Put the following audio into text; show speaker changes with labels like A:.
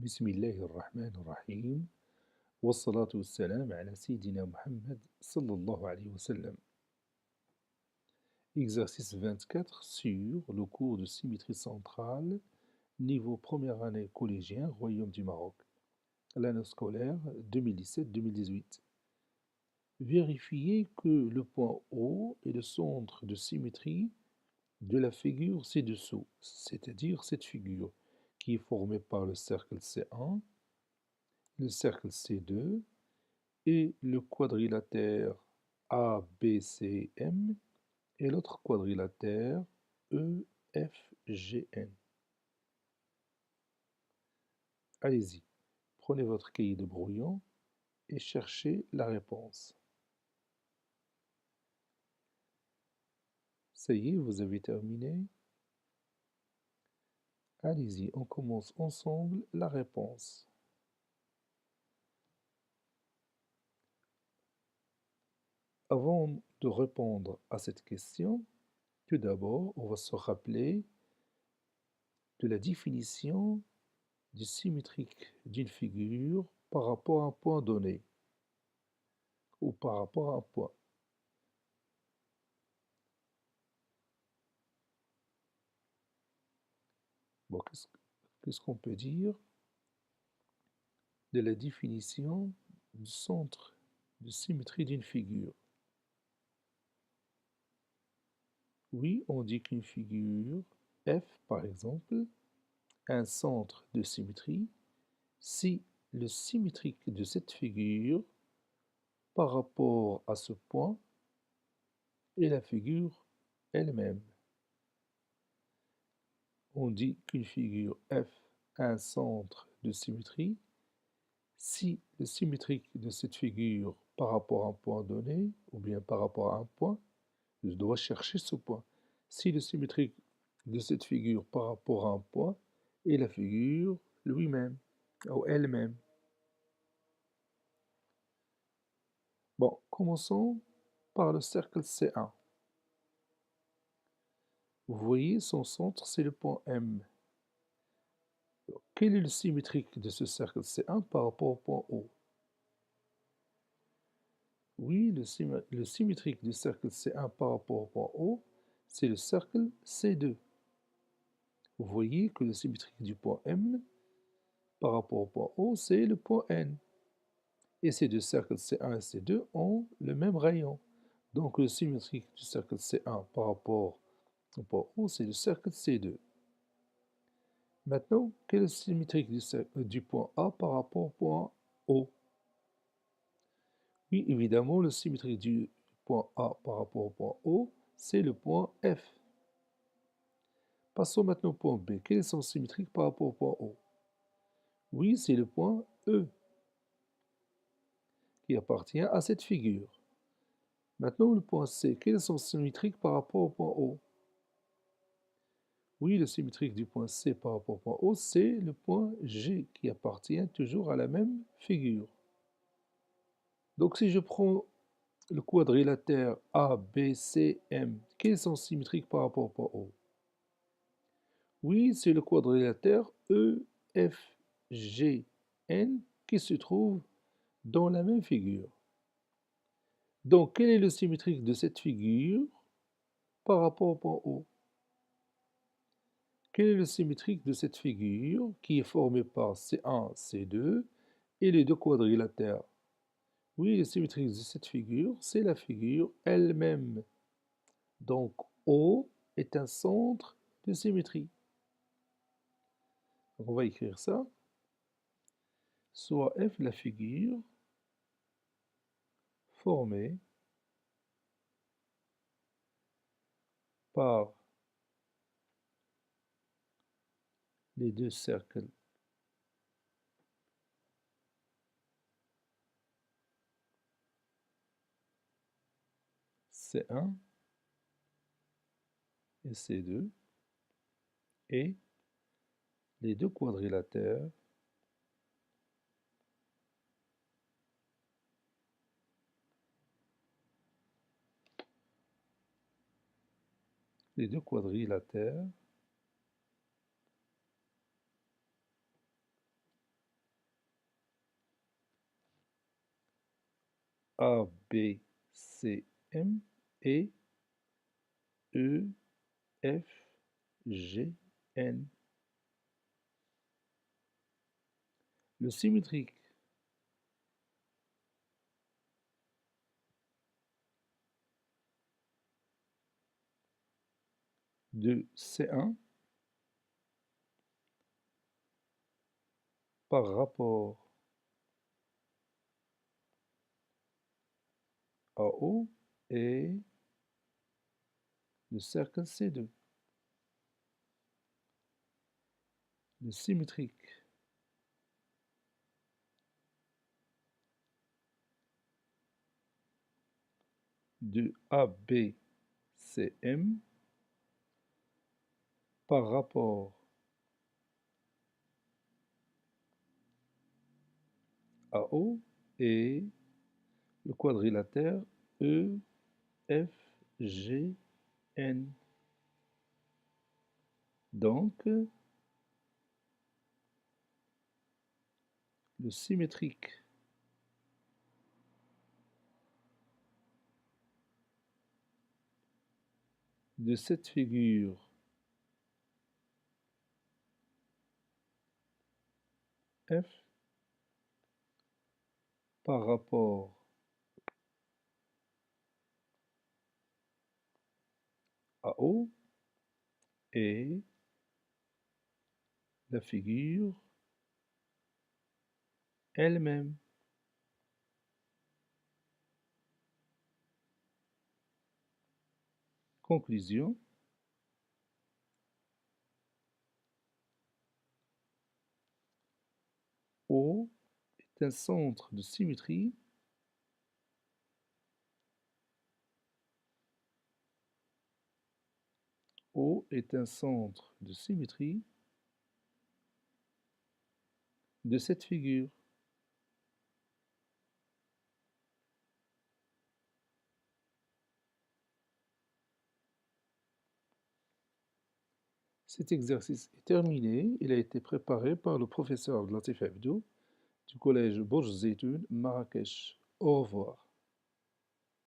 A: بسم الله الرحمن الرحيم والصلاة والسلام على سيدنا Mohammed sallallahu alayhi wa sallam. Exercice 24 sur le cours de symétrie centrale, niveau première année collégien, Royaume du Maroc, l'année scolaire 2017-2018. Vérifiez que le point O est le centre de symétrie de la figure ci-dessous, c'est-à-dire cette figure qui est formée par le cercle C1, le cercle C2 et le quadrilatère ABCM et l'autre quadrilatère EFGN. Allez-y, prenez votre cahier de brouillon et cherchez la réponse. Ça y est, vous avez terminé. Allez-y, on commence ensemble la réponse. Avant de répondre à cette question, tout d'abord, on va se rappeler de la définition du symétrique d'une figure par rapport à un point donné ou par rapport à un point. Bon, qu'est-ce qu'on peut dire de la définition du centre de symétrie d'une figure? Oui, on dit qu'une figure F, par exemple, a un centre de symétrie si le symétrique de cette figure par rapport à ce point est la figure elle-même. On dit qu'une figure F a un centre de symétrie si le symétrique de cette figure par rapport à un point donné, ou bien par rapport à un point, je dois chercher ce point. Si le symétrique de cette figure par rapport à un point est la figure lui-même, ou elle-même. Bon, commençons par le cercle C1. Vous voyez, son centre, c'est le point M. Quel est le symétrique de ce cercle C1 par rapport au point O? Oui, le symétrique du cercle C1 par rapport au point O, c'est le cercle C2. Vous voyez que le symétrique du point M par rapport au point O, c'est le point N. Et ces deux cercles C1 et C2 ont le même rayon. Donc le symétrique du cercle C1 par rapport au point O, c'est le cercle C2. Maintenant, quel est le symétrique du point A par rapport au point O? Oui, évidemment, le symétrique du point A par rapport au point O, c'est le point F. Passons maintenant au point B. Quel est son symétrique par rapport au point O? Oui, c'est le point E qui appartient à cette figure. Maintenant, le point C. Quel est son symétrique par rapport au point O? Oui, le symétrique du point C par rapport au point O, c'est le point G qui appartient toujours à la même figure. Donc si je prends le quadrilatère ABCM, quel est son symétrique par rapport au point O? Oui, c'est le quadrilatère EFGN qui se trouve dans la même figure. Donc, quel est le symétrique de cette figure par rapport au point O? Quel est le symétrique de cette figure qui est formée par C1, C2 et les deux quadrilatères? Oui, le symétrique de cette figure, c'est la figure elle-même. Donc, O est un centre de symétrie. Donc, on va écrire ça. Soit F, la figure formée par les deux cercles C1 et C2 et les deux quadrilatères A, B, C, M et E, F, G, N. Le symétrique de C1 par rapport à O est le cercle C2. Le symétrique de ABCM par rapport à O est le quadrilatère EFGN. Donc, le symétrique de cette figure F par rapport à O est la figure elle-même. Conclusion. O est un centre de symétrie O est un centre de symétrie de cette figure. Cet exercice est terminé. Il a été préparé par le professeur Abdelatif Abdou du collège Bouj Zeytoun, Marrakech. Au revoir.